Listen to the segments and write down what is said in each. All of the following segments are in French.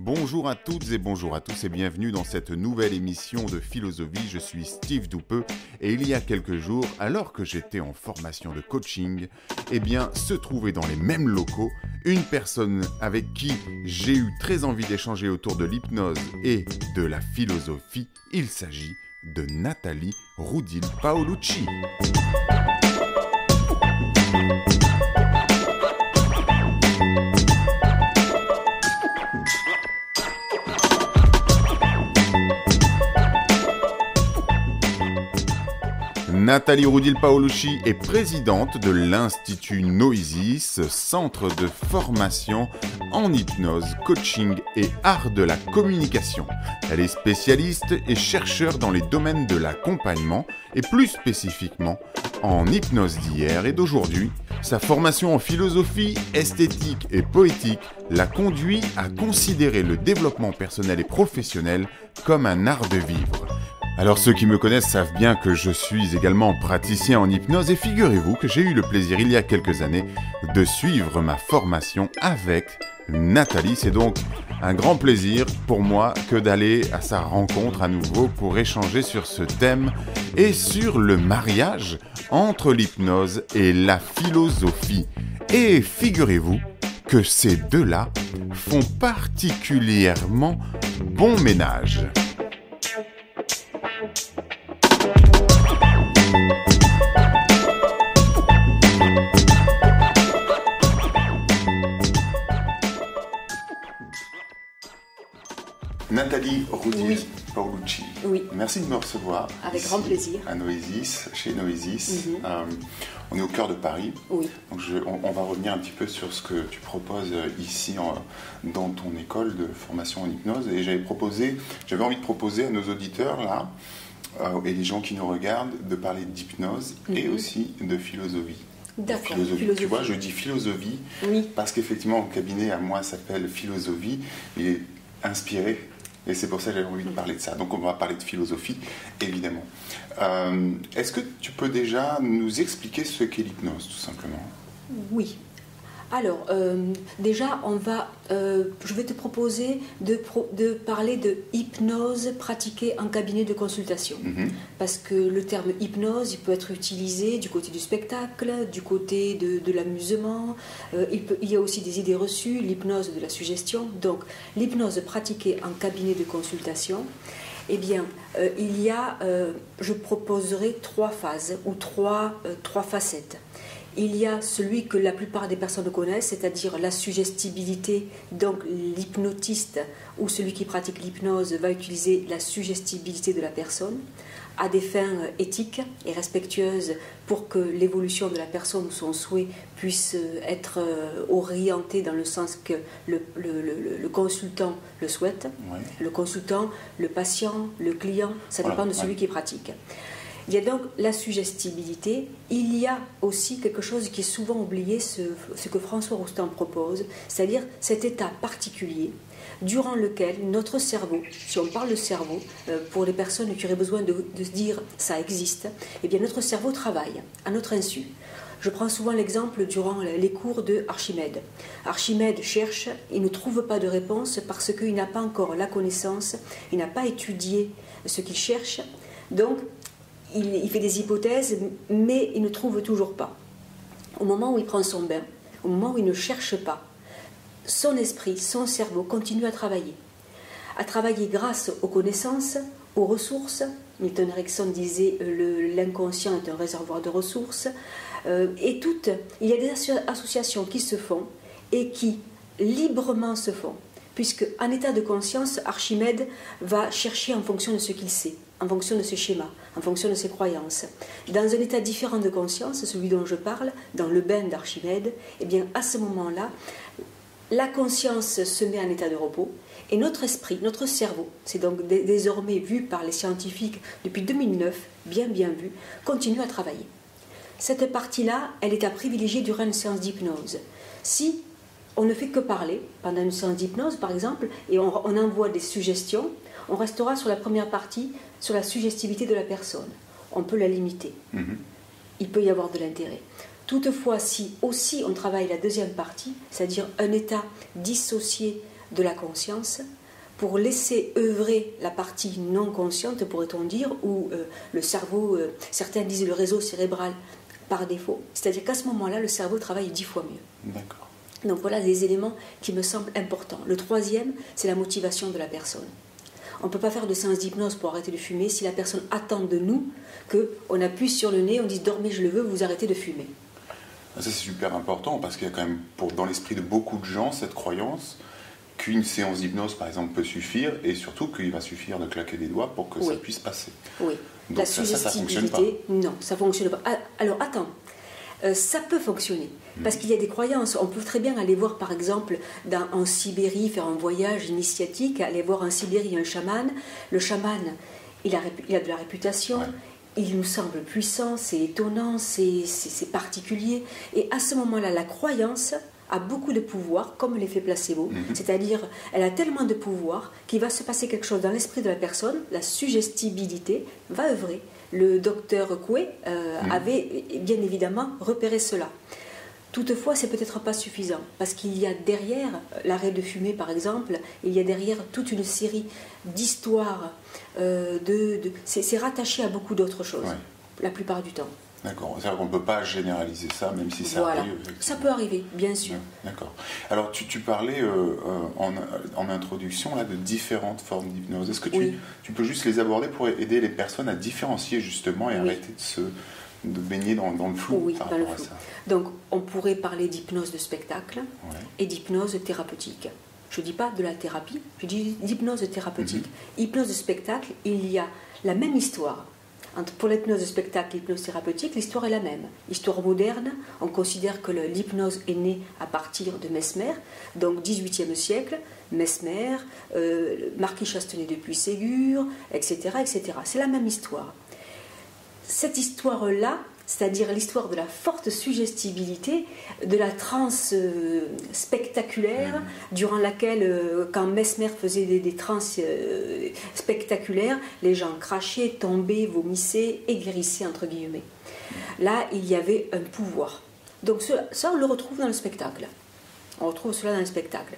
Bonjour à toutes et bonjour à tous et bienvenue dans cette nouvelle émission de Philosophie. Je suis Steve Doupeux et il y a quelques jours, alors que j'étais en formation de coaching, se trouvait dans les mêmes locaux une personne avec qui j'ai eu très envie d'échanger autour de l'hypnose et de la philosophie. Il s'agit de Nathalie Roudil-Paolucci. Nathalie Roudil-Paolucci est présidente de l'Institut Noesis, centre de formation en hypnose, coaching et art de la communication. Elle est spécialiste et chercheure dans les domaines de l'accompagnement et plus spécifiquement en hypnose d'hier et d'aujourd'hui. Sa formation en philosophie, esthétique et poétique l'a conduit à considérer le développement personnel et professionnel comme un art de vivre. Alors ceux qui me connaissent savent bien que je suis également praticien en hypnose et figurez-vous que j'ai eu le plaisir il y a quelques années de suivre ma formation avec Nathalie. C'est donc un grand plaisir pour moi que d'aller à sa rencontre à nouveau pour échanger sur ce thème et sur le mariage entre l'hypnose et la philosophie. Et figurez-vous que ces deux-là font particulièrement bon ménage. Nathalie Roudil-Paolucci, oui. Merci de me recevoir. Avec grand plaisir. À Noesis, chez Noesis. On est au cœur de Paris. Oui. Donc on va revenir un petit peu sur ce que tu proposes ici dans ton école de formation en hypnose. Et j'avais envie de proposer à nos auditeurs là, et les gens qui nous regardent, de parler d'hypnose et aussi de philosophie. D'accord. Philosophie. Tu vois, je dis philosophie parce qu'effectivement, mon cabinet à moi s'appelle Philosophie. Il est inspiré. Et c'est pour ça que j'avais envie de parler de ça. Donc on va parler de philosophie, évidemment. Est-ce que tu peux déjà nous expliquer ce qu'est l'hypnose, tout simplement ? Oui. Alors, déjà, je vais te proposer de parler de hypnose pratiquée en cabinet de consultation. Parce que le terme hypnose, il peut être utilisé du côté du spectacle, du côté de l'amusement. Il y a aussi des idées reçues, l'hypnose de la suggestion. Donc, l'hypnose pratiquée en cabinet de consultation, je proposerai trois phases ou trois facettes. Il y a celui que la plupart des personnes connaissent, c'est-à-dire la suggestibilité. Donc l'hypnotiste ou celui qui pratique l'hypnose va utiliser la suggestibilité de la personne à des fins éthiques et respectueuses pour que l'évolution de la personne ou son souhait puisse être orienté dans le sens que le consultant le souhaite. Oui. Le consultant, le patient, le client, ça dépend de celui qui pratique. Il y a donc la suggestibilité. Il y a aussi quelque chose qui est souvent oublié, ce que François Roustan propose, c'est-à-dire cet état particulier durant lequel notre cerveau, si on parle de cerveau, pour les personnes qui auraient besoin de se dire ça existe, notre cerveau travaille à notre insu. Je prends souvent l'exemple durant les cours de Archimède. Archimède cherche, il ne trouve pas de réponse parce qu'il n'a pas encore la connaissance, il n'a pas étudié ce qu'il cherche, donc il fait des hypothèses, mais il ne trouve toujours pas. Au moment où il prend son bain, au moment où il ne cherche pas, son esprit, son cerveau continue à travailler grâce aux connaissances, aux ressources. Milton Erickson disait l'inconscient est un réservoir de ressources. Il y a des associations qui se font et qui librement se font, puisque en état de conscience, Archimède va chercher en fonction de ce qu'il sait, en fonction de ses schémas, en fonction de ses croyances. Dans un état différent de conscience, celui dont je parle, dans le bain d'Archimède, à ce moment-là, la conscience se met en état de repos et notre esprit, notre cerveau, c'est donc désormais vu par les scientifiques depuis 2009, bien vu, continue à travailler. Cette partie-là, elle est à privilégier durant une séance d'hypnose. Si on ne fait que parler pendant une séance d'hypnose, par exemple, et on envoie des suggestions, on restera sur la première partie, sur la suggestibilité de la personne. On peut la limiter. Il peut y avoir de l'intérêt. Toutefois, si aussi on travaille la deuxième partie, c'est-à-dire un état dissocié de la conscience pour laisser œuvrer la partie non consciente, pourrait-on dire, ou le cerveau, certains disent le réseau cérébral par défaut. C'est-à-dire qu'à ce moment-là, le cerveau travaille 10 fois mieux. D'accord. Donc voilà des éléments qui me semblent importants. Le troisième, c'est la motivation de la personne. On ne peut pas faire de séance d'hypnose pour arrêter de fumer si la personne attend de nous qu'on appuie sur le nez, on dise « dormez, je le veux, vous arrêtez de fumer ». Ça, c'est super important parce qu'il y a quand même, dans l'esprit de beaucoup de gens, cette croyance qu'une séance d'hypnose, par exemple, peut suffire et surtout qu'il va suffire de claquer des doigts pour que ça puisse passer. Oui. Donc la ça suggestibilité, fonctionne pas. non, ça ne fonctionne pas. Alors attends, ça peut fonctionner parce qu'il y a des croyances. On peut très bien aller voir, par exemple, en Sibérie, faire un voyage initiatique, aller voir en Sibérie un chaman. Le chaman, il a de la réputation. Ouais. Il nous semble puissant, c'est étonnant, c'est particulier. Et à ce moment-là, la croyance a beaucoup de pouvoir, comme l'effet placebo. C'est-à-dire, elle a tellement de pouvoir qu'il va se passer quelque chose dans l'esprit de la personne, la suggestibilité va œuvrer. Le docteur Coué avait bien évidemment repéré cela. Toutefois, c'est peut-être pas suffisant, parce qu'il y a derrière, l'arrêt de fumer par exemple, il y a derrière toute une série d'histoires, c'est rattaché à beaucoup d'autres choses, la plupart du temps. D'accord, c'est-à-dire qu'on ne peut pas généraliser ça, même si ça arrive. Ça peut arriver, bien sûr. D'accord. Alors, tu parlais en introduction là, de différentes formes d'hypnose. Est-ce que tu peux juste les aborder pour aider les personnes à différencier justement et arrêter de baigner dans le flou par rapport à ça? Donc, on pourrait parler d'hypnose de spectacle et d'hypnose thérapeutique. Je ne dis pas de la thérapie, je dis d'hypnose thérapeutique. Hypnose de spectacle, il y a la même histoire. Pour l'hypnose de spectacle et l'hypnose thérapeutique, l'histoire est la même. Histoire moderne, on considère que l'hypnose est née à partir de Mesmer, donc 18e siècle, Mesmer, Marquis Chastenay de Puységur, etc., etc. C'est la même histoire. Cette histoire-là, c'est-à-dire l'histoire de la forte suggestibilité, de la transe spectaculaire, durant laquelle, quand Mesmer faisait des transes spectaculaires, les gens crachaient, tombaient, vomissaient et guérissaient, entre guillemets. Là, il y avait un pouvoir. Donc ça, on le retrouve dans le spectacle. On retrouve cela dans le spectacle.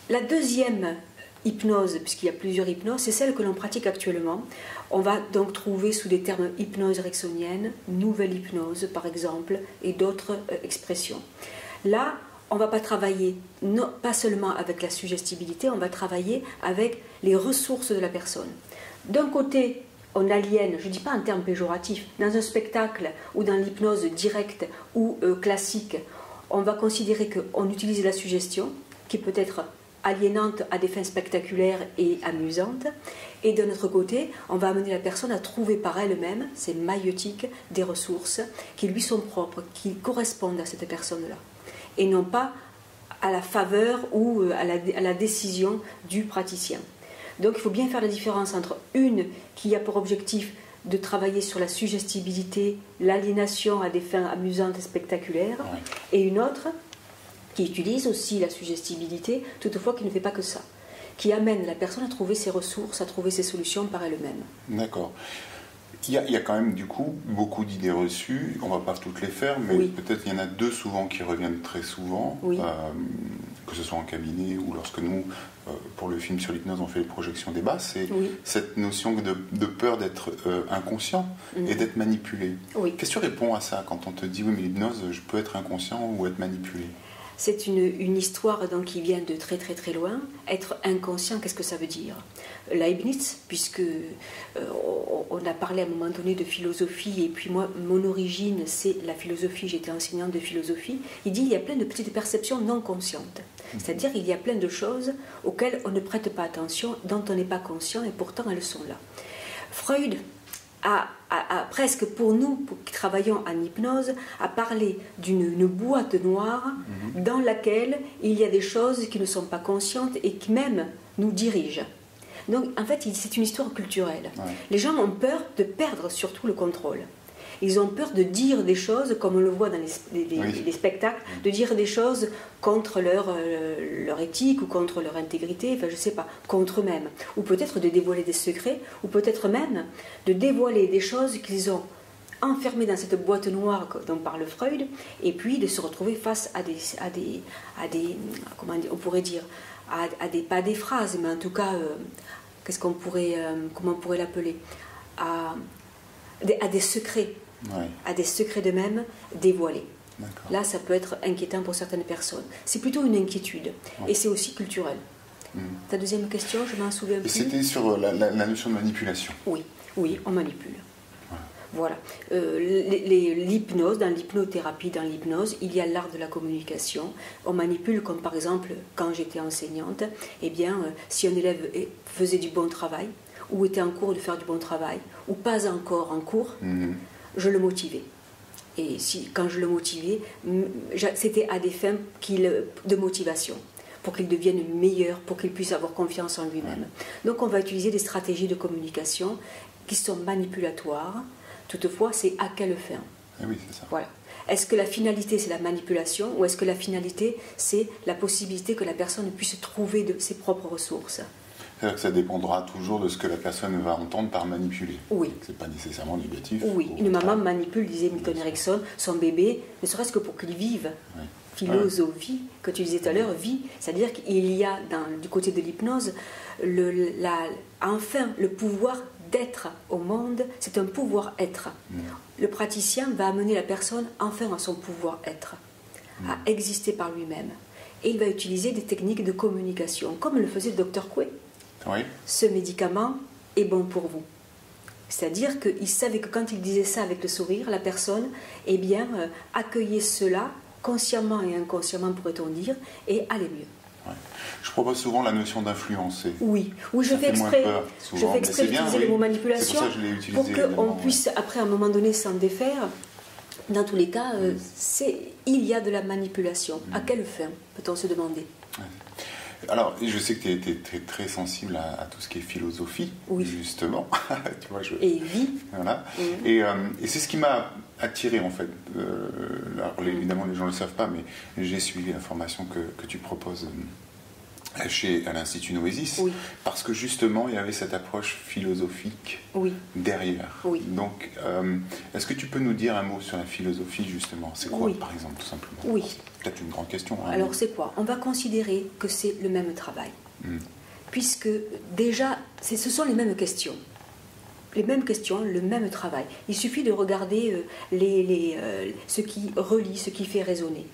La deuxième hypnose, puisqu'il y a plusieurs hypnoses, c'est celle que l'on pratique actuellement. On va donc trouver sous des termes hypnose ericksonienne, nouvelle hypnose par exemple, et d'autres expressions. Là, on ne va pas travailler pas seulement avec la suggestibilité, on va travailler avec les ressources de la personne. D'un côté, on aliène, je ne dis pas en termes péjoratifs, dans un spectacle ou dans l'hypnose directe ou classique, on va considérer qu'on utilise la suggestion, qui peut être aliénante à des fins spectaculaires et amusantes, et de notre côté, on va amener la personne à trouver par elle-même, c'est maïeutique, des ressources qui lui sont propres, qui correspondent à cette personne-là, et non pas à la faveur ou à la décision du praticien. Donc il faut bien faire la différence entre une qui a pour objectif de travailler sur la suggestibilité, l'aliénation à des fins amusantes et spectaculaires, et une autre qui utilise aussi la suggestibilité, toutefois qui ne fait pas que ça, qui amène la personne à trouver ses ressources, à trouver ses solutions par elle-même. D'accord. Il y a quand même du coup beaucoup d'idées reçues, on ne va pas toutes les faire, mais peut-être il y en a deux souvent qui reviennent très souvent, que ce soit en cabinet ou lorsque nous, pour le film sur l'hypnose, on fait les projections débat, c'est cette notion de peur d'être inconscient et d'être manipulé. Qu'est-ce que tu réponds à ça quand on te dit oui mais l'hypnose, je peux être inconscient ou être manipulé? C'est une histoire donc, qui vient de très très très loin. Être inconscient, qu'est-ce que ça veut dire? Leibniz, puisque on a parlé à un moment donné de philosophie, et puis moi, mon origine, c'est la philosophie, j'étais enseignante de philosophie, il dit il y a plein de petites perceptions non conscientes. C'est-à-dire il y a plein de choses auxquelles on ne prête pas attention, dont on n'est pas conscient, et pourtant elles sont là. Freud a presque pour nous, qui travaillons en hypnose, a parlé d'une boîte noire dans laquelle il y a des choses qui ne sont pas conscientes et qui même nous dirigent. Donc en fait, c'est une histoire culturelle. Les gens ont peur de perdre surtout le contrôle. Ils ont peur de dire des choses, comme on le voit dans les spectacles, de dire des choses contre leur éthique ou contre leur intégrité, enfin je ne sais pas, contre eux-mêmes. Ou peut-être de dévoiler des secrets, ou peut-être même de dévoiler des choses qu'ils ont enfermé dans cette boîte noire dont parle Freud, et puis de se retrouver face à des comment on pourrait dire, pas des phrases, mais en tout cas, comment on pourrait l'appeler, à des secrets, à des secrets d'eux-mêmes dévoilés. Là, ça peut être inquiétant pour certaines personnes. C'est plutôt une inquiétude, et c'est aussi culturel. Ta deuxième question, je m'en souviens plus. C'était sur la notion de manipulation. Oui, on manipule. Voilà. L'hypnose, dans l'hypnothérapie, dans l'hypnose, il y a l'art de la communication. On manipule, comme par exemple, quand j'étais enseignante, eh bien, si un élève faisait du bon travail, ou était en cours de faire du bon travail, ou pas encore en cours, je le motivais. Et quand je le motivais, c'était à des fins de motivation, pour qu'il devienne meilleur, pour qu'il puisse avoir confiance en lui-même. Donc on va utiliser des stratégies de communication qui sont manipulatoires. Toutefois, c'est à quelle fin? Oui, c'est ça. Voilà. Est-ce que la finalité, c'est la manipulation, ou est-ce que la finalité, c'est la possibilité que la personne puisse trouver de ses propres ressources? C'est-à-dire que ça dépendra toujours de ce que la personne va entendre par manipuler. Oui. C'est pas nécessairement négatif. Oui. Une maman manipule, disait Milton Erickson, son bébé, ne serait-ce que pour qu'il vive. Philosophie, que tu disais tout à l'heure, vie, c'est-à-dire qu'il y a, du côté de l'hypnose, enfin, le pouvoir d'être au monde, c'est un pouvoir-être. Le praticien va amener la personne enfin à son pouvoir-être, à exister par lui-même. Et il va utiliser des techniques de communication, comme le faisait le Dr Coué. Ce médicament est bon pour vous. C'est-à-dire qu'il savait que quand il disait ça avec le sourire, la personne, eh bien, accueillait cela, consciemment et inconsciemment, pourrait-on dire, et allait mieux. Je propose souvent la notion d'influencer. Oui, je fais exprès. Je fais exprès d'utiliser le mot manipulation pour qu'on puisse, après, à un moment donné, s'en défaire. Dans tous les cas, il y a de la manipulation. À quelle fin, peut-on se demander? Alors, je sais que tu es très sensible à tout ce qui est philosophie, justement. Tu vois, et vie. Voilà. Et c'est ce qui m'a attiré, en fait. Alors, évidemment, les gens ne le savent pas, mais j'ai suivi la formation que tu proposes à l'Institut Noesis, parce que justement, il y avait cette approche philosophique derrière. Donc, est-ce que tu peux nous dire un mot sur la philosophie, justement? C'est quoi, par exemple, tout simplement? Peut-être une grande question. Alors, c'est quoi? On va considérer que c'est le même travail. Puisque, déjà, ce sont les mêmes questions. Les mêmes questions, le même travail. Il suffit de regarder ce qui relie, ce qui fait raisonner.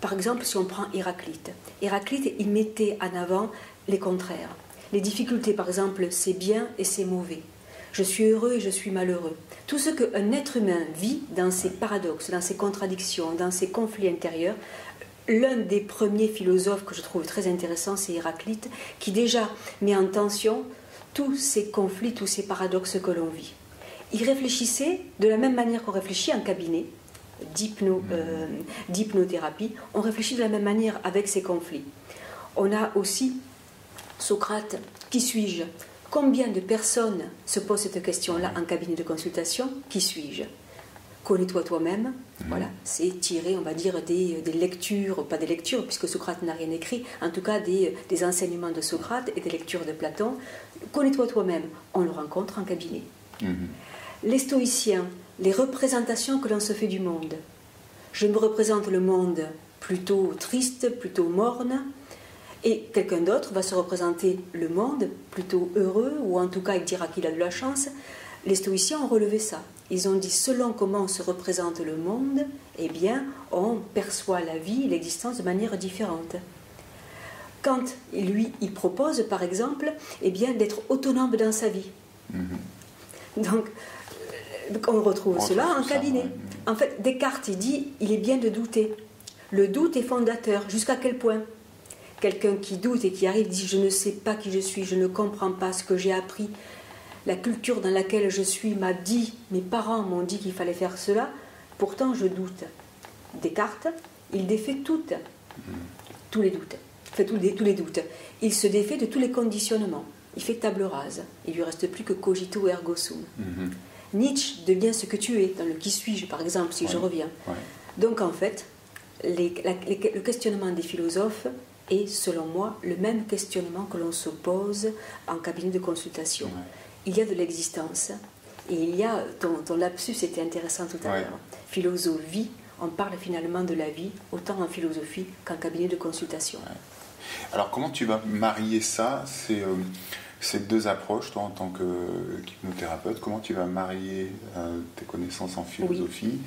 Par exemple, si on prend Héraclite. Héraclite, il mettait en avant les contraires. Les difficultés, par exemple, c'est bien et c'est mauvais. Je suis heureux et je suis malheureux. Tout ce qu'un être humain vit dans ses paradoxes, dans ses contradictions, dans ses conflits intérieurs, l'un des premiers philosophes que je trouve très intéressant, c'est Héraclite, qui déjà met en tension tous ces conflits, tous ces paradoxes que l'on vit. Il réfléchissait de la même manière qu'on réfléchit en cabinet, d'hypnothérapie, on réfléchit de la même manière avec ces conflits. On a aussi Socrate, qui suis-je? Combien de personnes se posent cette question-là en cabinet de consultation? Qui suis-je? Connais-toi toi-même. Voilà, c'est tiré, on va dire, des lectures, pas des lectures, puisque Socrate n'a rien écrit, en tout cas des enseignements de Socrate et des lectures de Platon. Connais-toi toi-même, on le rencontre en cabinet. Les stoïciens, les représentations que l'on se fait du monde. Je me représente le monde plutôt triste, plutôt morne, et quelqu'un d'autre va se représenter le monde plutôt heureux, ou en tout cas il dira qu'il a de la chance. Les stoïciens ont relevé ça. Ils ont dit, selon comment on se représente le monde, eh bien, on perçoit la vie, l'existence de manière différente. Kant, lui, il propose, par exemple, eh bien, d'être autonome dans sa vie. Donc, on retrouve cela en cabinet. En fait, Descartes, il dit, il est bien de douter. Le doute est fondateur. Jusqu'à quel point? Quelqu'un qui doute et qui arrive dit, je ne sais pas qui je suis, je ne comprends pas ce que j'ai appris. La culture dans laquelle je suis m'a dit, mes parents m'ont dit qu'il fallait faire cela, pourtant je doute. Descartes, il défait tous les doutes. Tous les doutes. Il se défait de tous les conditionnements. Il fait table rase. Il ne lui reste plus que cogito ergo sum. Nietzsche devient ce que tu es, dans le qui suis-je par exemple, si je reviens. Donc en fait, le questionnement des philosophes est, selon moi, le même questionnement que l'on se pose en cabinet de consultation. Il y a de l'existence, Et il y a, ton lapsus était intéressant tout à l'heure. Philosophie, on parle finalement de la vie, autant en philosophie qu'en cabinet de consultation. Ouais. Alors comment tu vas marier ça, ces deux approches, toi en tant qu'hypnothérapeute, comment tu vas marier tes connaissances en philosophie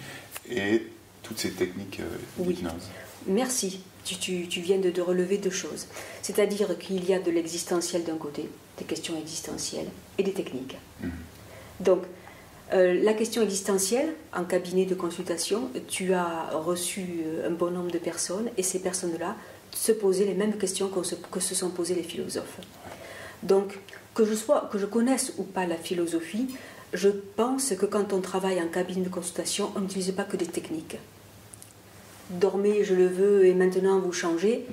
et toutes ces techniques d'hypnose? Merci. Tu viens de relever deux choses. C'est-à-dire qu'il y a de l'existentiel d'un côté, des questions existentielles, et des techniques. Donc, la question existentielle, en cabinet de consultation, tu as reçu un bon nombre de personnes, et ces personnes-là se posaient les mêmes questions que se sont posées les philosophes. Donc, que je connaisse ou pas la philosophie, je pense que quand on travaille en cabinet de consultation, on n'utilise pas que des techniques. Dormez, je le veux, et maintenant vous changez.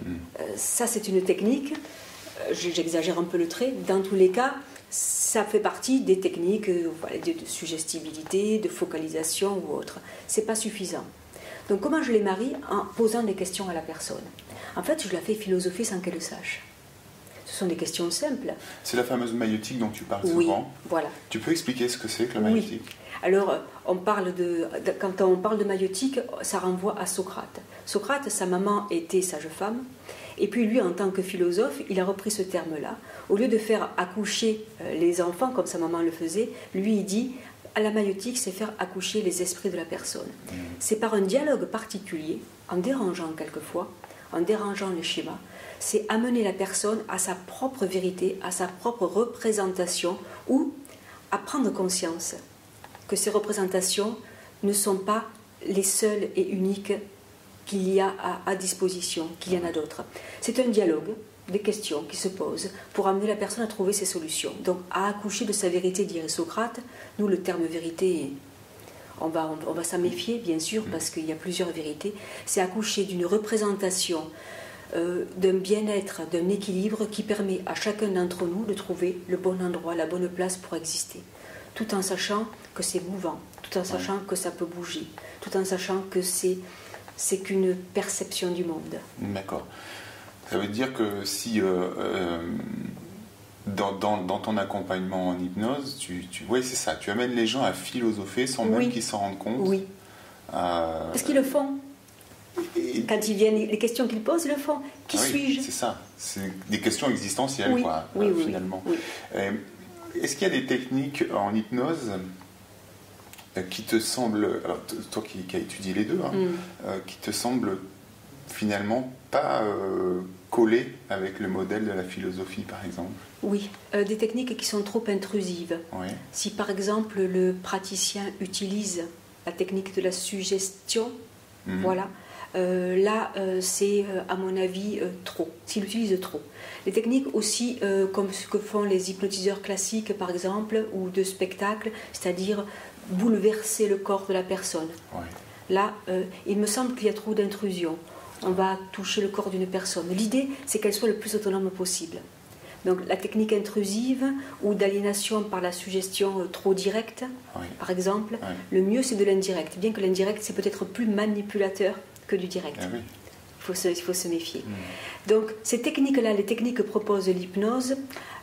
Ça, c'est une technique. J'exagère un peu le trait. Dans tous les cas, ça fait partie des techniques de suggestibilité, de focalisation ou autre. C'est pas suffisant. Donc, comment je les marie? En posant des questions à la personne. En fait, je la fais philosopher sans qu'elle le sache. Ce sont des questions simples. C'est la fameuse maïeutique dont tu parles oui, souvent. Voilà. Tu peux expliquer ce que c'est que la maïeutique? Alors, quand on parle de maïeutique, ça renvoie à Socrate. Socrate, sa maman était sage-femme, et puis lui, en tant que philosophe, il a repris ce terme-là. Au lieu de faire accoucher les enfants, comme sa maman le faisait, lui, il dit, à la maïeutique, c'est faire accoucher les esprits de la personne. C'est par un dialogue particulier, en dérangeant quelquefois, en dérangeant les schémas, c'est amener la personne à sa propre vérité, à sa propre représentation, ou à prendre conscience que ces représentations ne sont pas les seules et uniques qu'il y a à disposition, qu'il y en a d'autres. C'est un dialogue, des questions qui se posent pour amener la personne à trouver ses solutions. Donc, à accoucher de sa vérité, dirait Socrate. Nous, le terme vérité, on va s'en méfier, bien sûr, parce qu'il y a plusieurs vérités. C'est accoucher d'une représentation, d'un bien-être, d'un équilibre qui permet à chacun d'entre nous de trouver le bon endroit, la bonne place pour exister. Tout en sachant que c'est mouvant, tout en sachant que ça peut bouger, tout en sachant que c'est qu'une perception du monde. D'accord. Ça veut dire que si dans ton accompagnement en hypnose, oui, c'est ça, tu amènes les gens à philosopher sans même qu'ils s'en rendent compte. Oui. Parce qu'ils le font. Quand ils viennent, les questions qu'ils posent, ils le font. Qui suis-je? C'est ça. C'est des questions existentielles, finalement. Oui. Est-ce qu'il y a des techniques en hypnose qui te semblent, alors toi qui as étudié les deux, qui te semblent finalement pas coller avec le modèle de la philosophie, par exemple? Oui, des techniques qui sont trop intrusives. Oui. Si par exemple le praticien utilise la technique de la suggestion, voilà, là c'est à mon avis trop, s'il utilise trop. Les techniques aussi comme ce que font les hypnotiseurs classiques par exemple, ou de spectacle, c'est-à-dire bouleverser le corps de la personne. Oui. Là, il me semble qu'il y a trop d'intrusion. On va toucher le corps d'une personne. L'idée, c'est qu'elle soit le plus autonome possible. Donc la technique intrusive ou d'aliénation par la suggestion trop directe, par exemple, le mieux c'est de l'indirect. Bien que l'indirect, c'est peut-être plus manipulateur que du direct. Il faut se méfier. Donc ces techniques-là, les techniques que propose l'hypnose,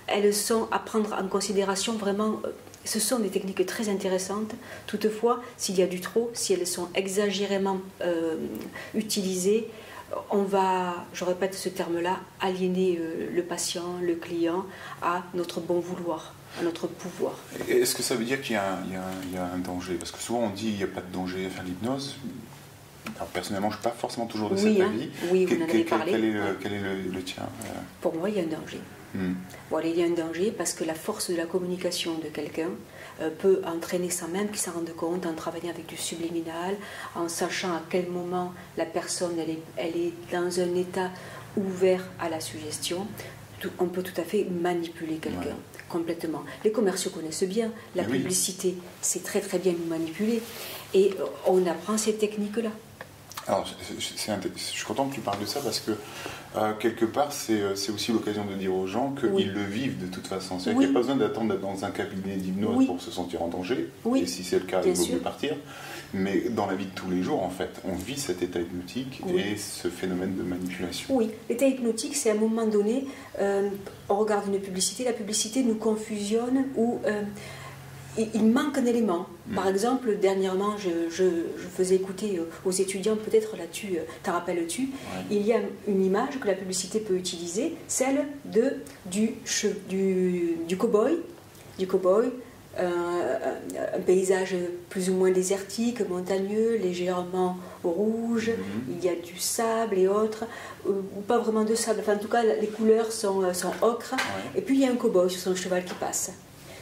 elles sont à prendre en considération vraiment. Ce sont des techniques très intéressantes. Toutefois, s'il y a du trop, si elles sont exagérément utilisées, on va, je répète ce terme-là, aliéner le patient, le client, à notre bon vouloir, à notre pouvoir. Est-ce que ça veut dire qu'il y a un danger? Parce que souvent on dit qu'il n'y a pas de danger à faire l'hypnose. Alors, personnellement, je ne suis pas forcément toujours de cet avis. Oui, vous en avez parlé. Quel est le tien? Pour moi, il y a un danger. Voilà, il y a un danger parce que la force de la communication de quelqu'un peut entraîner sans même qu'il s'en rende compte, en travaillant avec du subliminal, en sachant à quel moment la personne elle est dans un état ouvert à la suggestion. On peut tout à fait manipuler quelqu'un complètement. Les commerciaux connaissent bien la publicité, c'est très très bien nous manipuler et on apprend ces techniques-là. Alors, je suis content que tu parles de ça parce que quelque part, c'est aussi l'occasion de dire aux gens qu'ils le vivent de toute façon. C'est-à-dire qu'il n'y a pas besoin d'attendre d'être dans un cabinet d'hypnose pour se sentir en danger. Et si c'est le cas, il vaut mieux partir. Mais dans la vie de tous les jours, en fait, on vit cet état hypnotique et ce phénomène de manipulation. Oui, l'état hypnotique, c'est à un moment donné, on regarde une publicité, la publicité nous confusionne ou il manque un élément. Par exemple, dernièrement, je faisais écouter aux étudiants, peut-être là-dessus, t'en rappelles-tu, il y a une image que la publicité peut utiliser, celle du cow-boy, un paysage plus ou moins désertique, montagneux, légèrement rouge, il y a du sable et autres, ou pas vraiment de sable, enfin en tout cas les couleurs sont ocre, et puis il y a un cow-boy sur son cheval qui passe.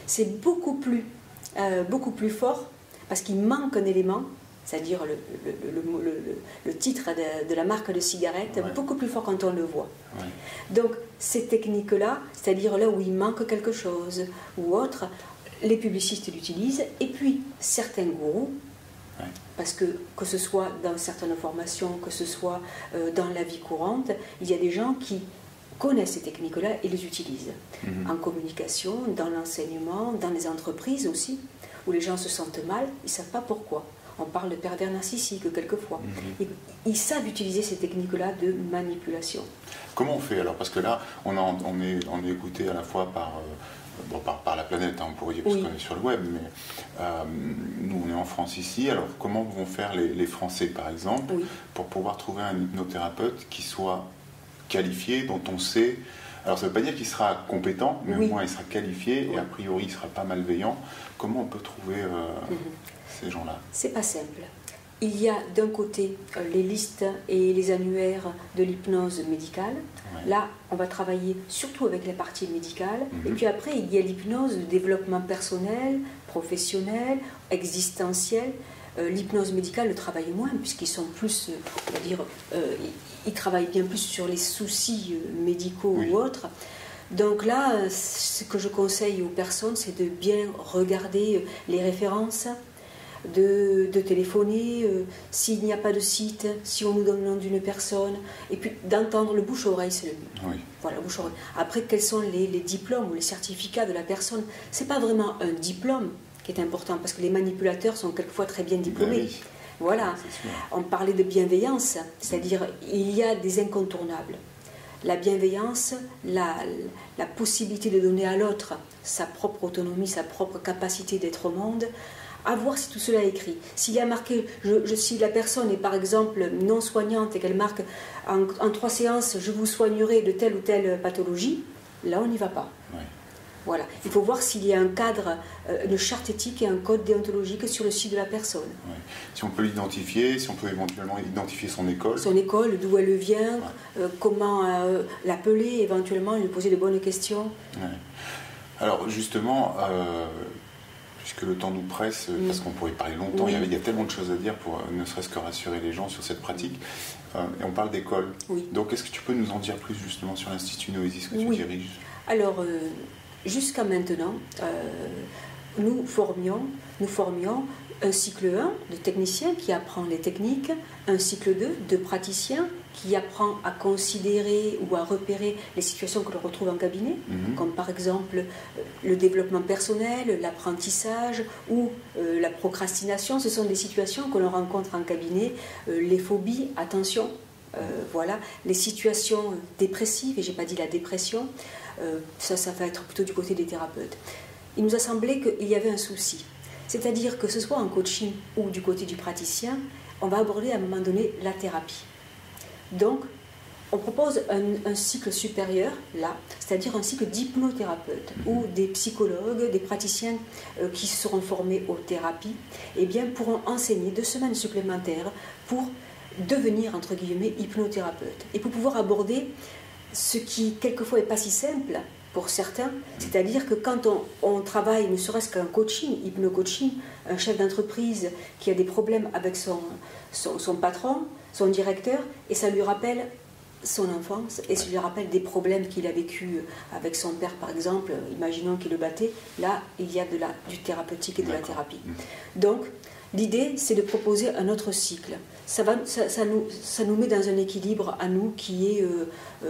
C'est beaucoup plus fort parce qu'il manque un élément, c'est-à-dire le titre de la marque de cigarette, beaucoup plus fort quand on le voit. Donc ces techniques-là, c'est-à-dire là où il manque quelque chose ou autre, les publicistes l'utilisent, et puis certains gourous, parce que ce soit dans certaines formations, que ce soit dans la vie courante, il y a des gens qui connaissent ces techniques-là et les utilisent. En communication, dans l'enseignement, dans les entreprises aussi, où les gens se sentent mal, ils ne savent pas pourquoi. On parle de pervers narcissiques quelquefois. Ils savent utiliser ces techniques-là de manipulation. Comment on fait alors? Parce que là, on est écouté à la fois par la planète, on pourrait dire, parce qu'on est sur le web, mais nous on est en France ici, alors comment vont faire les Français par exemple pour pouvoir trouver un hypnothérapeute qui soit qualifié, dont on sait, alors ça ne veut pas dire qu'il sera compétent, mais au moins il sera qualifié et a priori il ne sera pas malveillant. Comment on peut trouver ces gens-là? C'est pas simple. Il y a d'un côté les listes et les annuaires de l'hypnose médicale. Là, on va travailler surtout avec la partie médicale. Et puis après, il y a l'hypnose de développement personnel, professionnel, existentiel. L'hypnose médicale le travaille moins, puisqu'ils sont plus, on va dire, ils travaillent bien plus sur les soucis médicaux ou autres. Donc là, ce que je conseille aux personnes, c'est de bien regarder les références, de téléphoner, s'il n'y a pas de site, si on nous donne le nom d'une personne, et puis d'entendre le bouche-oreille, c'est le mieux. Voilà, bouche-oreille. Après, quels sont les diplômes ou les certificats de la personne? C'est pas vraiment un diplôme qui est important, parce que les manipulateurs sont quelquefois très bien diplômés. Voilà. On parlait de bienveillance, c'est-à-dire il y a des incontournables. La bienveillance, la possibilité de donner à l'autre sa propre autonomie, sa propre capacité d'être au monde, à voir si tout cela est écrit. S'il y a marqué, si la personne est par exemple non soignante et qu'elle marque en 3 séances, je vous soignerai de telle ou telle pathologie, là on n'y va pas. Voilà. Il faut voir s'il y a un cadre, une charte éthique et un code déontologique sur le site de la personne. Si on peut l'identifier, si on peut éventuellement identifier son école. Son école, d'où elle vient, comment l'appeler, éventuellement lui poser de bonnes questions. Alors justement, puisque le temps nous presse, parce qu'on pourrait parler longtemps, il y a tellement de choses à dire pour ne serait-ce que rassurer les gens sur cette pratique. Et on parle d'école. Donc est-ce que tu peux nous en dire plus justement sur l'Institut Noesis que tu diriges? Alors, jusqu'à maintenant, nous formions un cycle 1 de technicien qui apprend les techniques, un cycle 2 de praticien qui apprend à considérer ou à repérer les situations que l'on retrouve en cabinet, comme par exemple le développement personnel, l'apprentissage ou la procrastination. Ce sont des situations que l'on rencontre en cabinet, les phobies, attention, voilà, les situations dépressives, et je n'ai pas dit la dépression, ça va être plutôt du côté des thérapeutes. Il nous a semblé qu'il y avait un souci. C'est-à-dire que ce soit en coaching ou du côté du praticien, on va aborder à un moment donné la thérapie. Donc, on propose un cycle supérieur, là, c'est-à-dire un cycle d'hypnothérapeutes ou des psychologues, des praticiens qui seront formés aux thérapies, eh bien, pourront enseigner 2 semaines supplémentaires pour devenir, entre guillemets, hypnothérapeute. Et pour pouvoir aborder ce qui, quelquefois, n'est pas si simple pour certains, c'est-à-dire que quand on travaille, ne serait-ce qu'un coaching, hypno-coaching, un chef d'entreprise qui a des problèmes avec son patron, son directeur, et ça lui rappelle son enfance, et ça lui rappelle des problèmes qu'il a vécu avec son père, par exemple, imaginons qu'il le battait, là, il y a du thérapeutique et de la thérapie. Donc, l'idée, c'est de proposer un autre cycle. Ça nous met dans un équilibre à nous qui est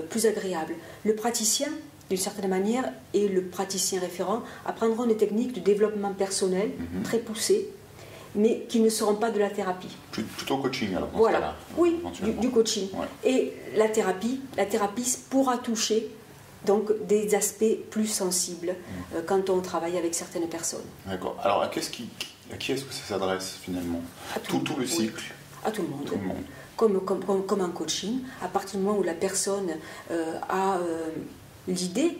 plus agréable. Le praticien, d'une certaine manière, et le praticien référent apprendront des techniques de développement personnel très poussées, mais qui ne seront pas de la thérapie. Plutôt coaching alors. Voilà, oui, du coaching. Et la thérapie pourra toucher donc des aspects plus sensibles quand on travaille avec certaines personnes. D'accord. Alors à qui est-ce que ça s'adresse finalement? Tout le cycle? À tout le monde. Tout le monde. Comme en coaching, à partir du moment où la personne a l'idée,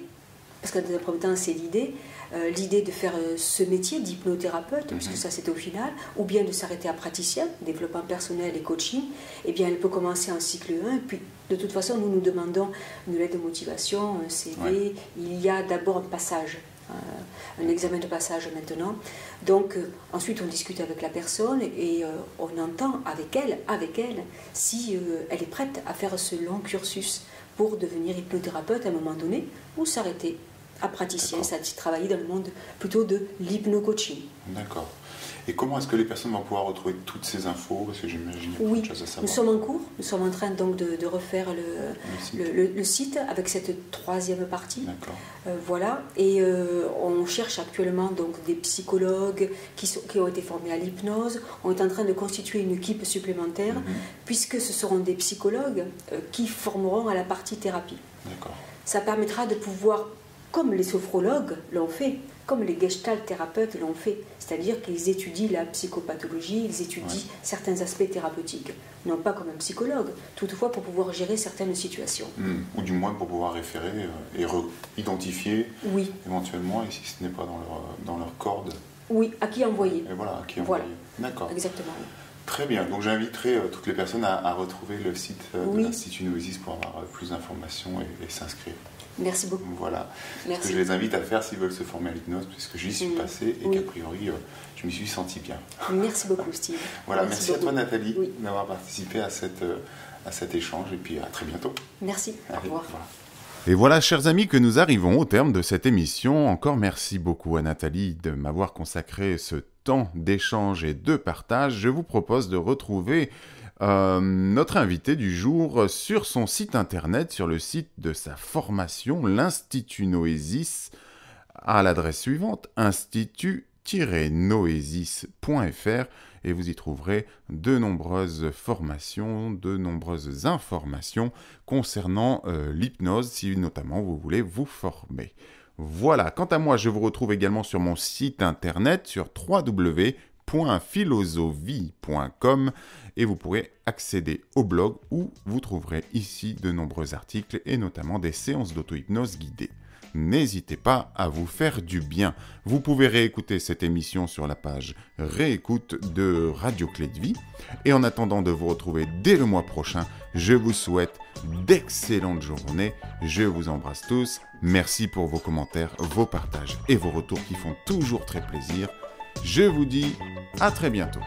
parce que dans un premier temps c'est l'idée de faire ce métier d'hypnothérapeute, puisque ça c'est au final, ou bien de s'arrêter à praticien, développement personnel et coaching, eh bien elle peut commencer en cycle 1, et puis de toute façon nous demandons une lettre de motivation, un CV, il y a d'abord un passage, un examen de passage maintenant. Donc ensuite on discute avec la personne et on entend avec elle si elle est prête à faire ce long cursus pour devenir hypnothérapeute à un moment donné ou s'arrêter à praticien, c'est-à-dire travailler dans le monde plutôt de l'hypno-coaching. D'accord. Et comment est-ce que les personnes vont pouvoir retrouver toutes ces infos? Parce que j'imagine qu'il y a Oui, de choses à savoir. nous sommes en cours, nous sommes en train donc de refaire le site avec cette troisième partie. D'accord. Voilà, et on cherche actuellement donc des psychologues qui ont été formés à l'hypnose. On est en train de constituer une équipe supplémentaire puisque ce seront des psychologues qui formeront à la partie thérapie. D'accord. Ça permettra de pouvoir, comme les sophrologues l'ont fait, comme les gestalt thérapeutes l'ont fait, c'est-à-dire qu'ils étudient la psychopathologie, ils étudient certains aspects thérapeutiques, non pas comme un psychologue, toutefois pour pouvoir gérer certaines situations. Ou du moins pour pouvoir référer et identifier éventuellement, et si ce n'est pas dans leur corde. Oui, à qui envoyer. Et voilà, à qui envoyer. D'accord. Exactement. Très bien, donc j'inviterai toutes les personnes à retrouver le site de l'Institut Noesis pour avoir plus d'informations et s'inscrire. Merci beaucoup. Voilà. Merci. Ce que je les invite à faire s'ils veulent se former à l'hypnose, puisque j'y suis passé et qu'a priori, je m'y suis senti bien. Merci beaucoup, Steve. Voilà, merci à toi, Nathalie, d'avoir participé à cet échange, et puis à très bientôt. Merci, au revoir. Et voilà, chers amis, que nous arrivons au terme de cette émission. Encore merci beaucoup à Nathalie de m'avoir consacré ce temps d'échange et de partage. Je vous propose de retrouver notre invité du jour sur son site internet, sur le site de sa formation, l'Institut Noesis, à l'adresse suivante, institut-noesis.fr, et vous y trouverez de nombreuses formations, de nombreuses informations concernant l'hypnose, si notamment vous voulez vous former. Voilà, quant à moi, je vous retrouve également sur mon site internet, sur www.philosophie.com, et vous pourrez accéder au blog où vous trouverez ici de nombreux articles et notamment des séances d'auto-hypnose guidées. N'hésitez pas à vous faire du bien. Vous pouvez réécouter cette émission sur la page Réécoute de Radio Clé de Vie. Et en attendant de vous retrouver dès le mois prochain, je vous souhaite d'excellentes journées. Je vous embrasse tous. Merci pour vos commentaires, vos partages et vos retours qui font toujours très plaisir. Je vous dis à très bientôt.